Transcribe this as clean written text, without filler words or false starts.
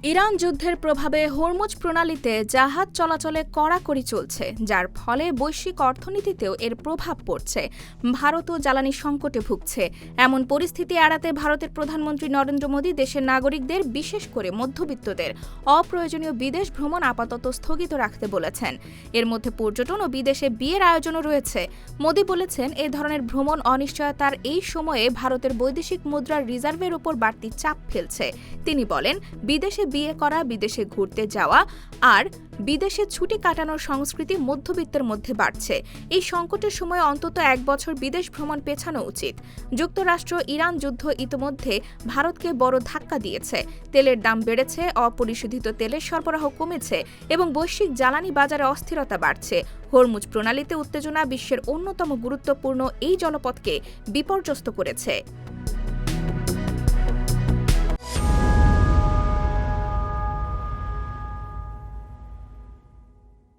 Iran যুদ্ধের প্রভাবে Hormuz প্রণালীতে জাহাজ চলাচলে কড়াকড়ি চলছে, যার ফলে বৈশ্বিক অর্থনীতিতেও এর প্রভাব পড়ছে। ভারতও জ্বালানি সংকটে ভুগছে। এমন পরিস্থিতি এড়াতে ভারতের প্রধানমন্ত্রী নরেন্দ্র মোদী দেশের নাগরিকদের, বিশেষ করে মধ্যবিত্তদের অপ্রয়োজনীয় বিদেশ ভ্রমণ আপাতত স্থগিত রাখতে বলেছেন। এর মধ্যে পর্যটন ও বিদেশে বিয়ের আয়োজনও রয়েছে। মোদী বলেছেন, এ ধরনের ভ্রমণ অনিশ্চয়তার এই সময়ে ভারতের বৈদেশিক মুদ্রার রিজার্ভের উপর বাড়তি চাপ ফেলছে। তিনি বলেন, বিদেশে বিয়ে করা, বিদেশে ঘুরতে যাওয়া আর বিদেশে ছুটি কাটানোর সংস্কৃতি মধ্যবিত্তের মধ্যে বাড়ছে। এই সংকটের সময় অন্তত 1 বছর বিদেশ ভ্রমণ পেছানো উচিত। যুক্তরাষ্ট্র ইরান যুদ্ধ ইতিমধ্যে ভারতকে বড় ধাক্কা দিয়েছে। তেলের দাম বেড়েছে, অপরিশোধিত তেলের সরবরাহ কমেছে এবং বৈশ্বিক জ্বালানি বাজারে অস্থিরতা বাড়ছে। হরমুজ প্রণালীতে উত্তেজনা বিশ্বের অন্যতম গুরুত্বপূর্ণ এই জলপথকে বিপর্যস্ত করেছে।